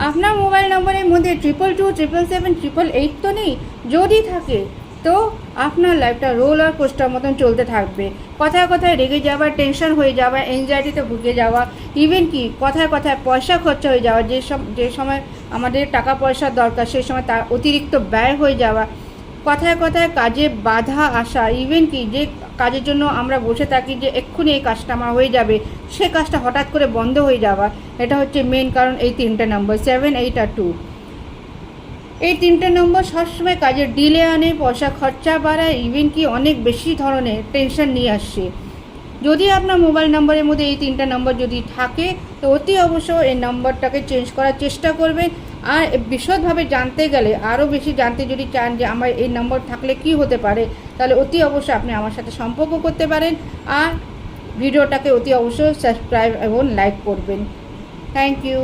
আপনার মোবাইল নম্বরের মধ্যে 222, 777, 888 তো নেই? যদি থাকে তো আপনার লাইফটা রোলার কোস্টার মতন চলতে থাকবে। কথায় কথায় রেগে যাওয়া, টেনশন হয়ে যাওয়া, এনজাইটিতে ভুগে যাওয়া, ইভেন কি কথায় কথায় পয়সা খরচা হয়ে যাওয়া, যে সময় আমাদের টাকা পয়সার দরকার সেই সময় তার অতিরিক্ত ব্যয় হয়ে যাওয়া, কথায় কথায় কাজে বাধা আসা, ইভেন কি যে কাজের জন্য আমরা বসে থাকি যে এক্ষুনি এই কাজটা আমার হয়ে যাবে, সে কাজটা হঠাৎ করে বন্ধ হয়ে যাওয়া, এটা হচ্ছে মেন কারণ। এই তিনটে নম্বর 7, 8 আর 2, এই তিনটে নম্বর সবসময় কাজের ডিলে আনে, পয়সা খরচা বাড়ায়, ইভেন কি অনেক বেশি ধরনের টেনশন নিয়ে আসছে। যদি আপনার মোবাইল নম্বরের মধ্যে এই তিনটা নম্বর যদি থাকে তো অতি অবশ্য এই নম্বরটাকে চেঞ্জ করার চেষ্টা করবেন। আর বিশদভাবে জানতে গেলে, আরও বেশি জানতে যদি চান যে আমার এই নম্বর থাকলে কি হতে পারে, তাহলে অতি অবশ্যই আপনি আমার সাথে সম্পর্ক করতে পারেন। আর ভিডিওটাকে অতি অবশ্যই সাবস্ক্রাইব এবং লাইক করবেন। Thank you.